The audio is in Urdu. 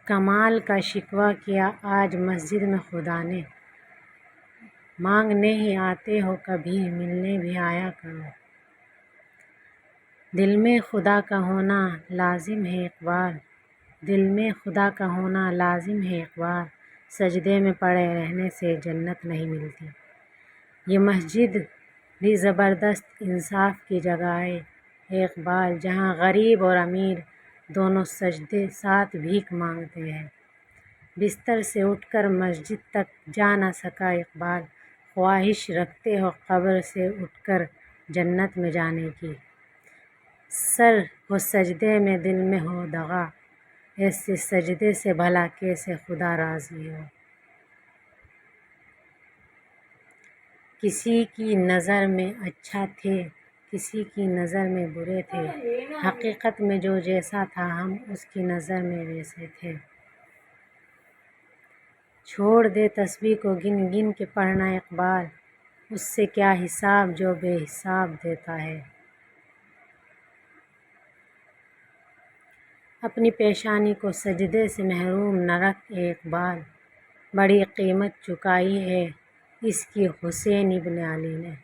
کمال کا شکوہ کیا آج مسجد میں خدا نے، مانگنے ہی آتے ہو کبھی ملنے بھی آیا کرو۔ دل میں خدا کا ہونا لازم ہے اقبال، دل میں خدا کا ہونا لازم ہے اقبال، سجدے میں پڑے رہنے سے جنت نہیں ملتی۔ یہ مسجد بھی زبردست انصاف کی جگہ ہے اقبال، جہاں غریب اور امیر دونوں سجدے ساتھ بھیک مانگتے ہیں۔ بستر سے اٹھ کر مسجد تک جا نہ سکا اقبال، خواہش رکھتے ہو قبر سے اٹھ کر جنت میں جانے کی۔ سر ہو سجدے میں دل میں ہو دغا، ایسے سجدے سے بھلا کیسے خدا راضی ہو۔ کسی کی نظر میں اچھا تھے، کسی کی نظر میں برے تھے، حقیقت میں جو جیسا تھا ہم اس کی نظر میں ویسے تھے۔ چھوڑ دے تسبیح کو گن گن کے پڑھنا اقبال، اس سے کیا حساب جو بے حساب دیتا ہے۔ اپنی پیشانی کو سجدے سے محروم نہ رکھ اے اقبال، بڑی قیمت چکائی ہے اس کی حسین ابن علی نے۔